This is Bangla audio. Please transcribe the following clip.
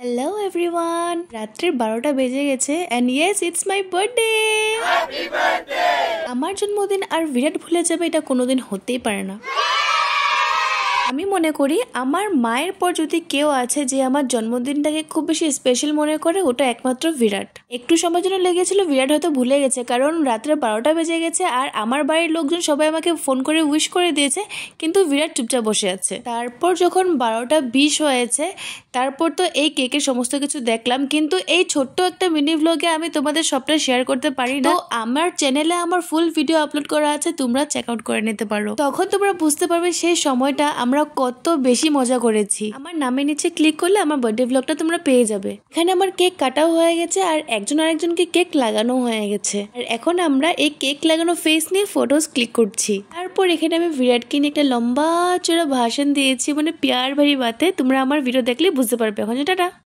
হ্যালো এভরিওয়ান, রাত্রির 12টা বেজে গেছে and yes it's my birthday. Happy birthday. আমার জন্মদিন আর বিরাট ভুলে যাবে এটা কোনোদিন হতেই পারে না। আমি মনে করি আমার মায়ের পর যদি কেউ আছে যে আমার জন্মদিনটাকে খুব বেশি স্পেশাল মনে করে, ওটা একমাত্র বিরাট। একটু সময়ের জন্য লেগেছিল, বিরাট হয়তো ভুলে গেছে, কারণ রাত্রে 12টা বেজে গেছে আর আমার বাড়ির লোকজন সবাই আমাকে ফোন করে উইশ করে দিয়েছে, কিন্তু বিরাট চুপচাপ বসে আছে। তারপর যখন 12টা 20 হয়েছে, তারপর তো এই কেকের সমস্ত কিছু দেখলাম, কিন্তু এই ছোট্ট একটা মিনি ভ্লগে আমি তোমাদের সবটা শেয়ার করতে পারি না। তো আমার চ্যানেলে আমার ফুল ভিডিও আপলোড করা আছে, তোমরা চেক আউট করে নিতে পারো। তখন তোমরা বুঝতে পারবে সেই সময়টা আমরা কত বেশি মজা করেছি। আমার নামের নিচে ক্লিক করলে আমার বার্থডে ভ্লগটা তোমরা পেয়ে যাবে। এখানে আমার কেক কাটাও হয়ে গেছে আর একজন আরেকজনকে কেক লাগানো হয়ে গেছে, আর এখন আমরা এই কেক লাগানো ফেস নিয়ে ফটোস ক্লিক করছি। তারপর এখানে আমি বিরাটকে নিয়ে একটা লম্বা চড়া ভাষণ দিয়েছি, মানে প্যার ভরি বাতে। তোমরা আমার ভিডিও দেখলে বুঝতে পারবে। এখন টাটা।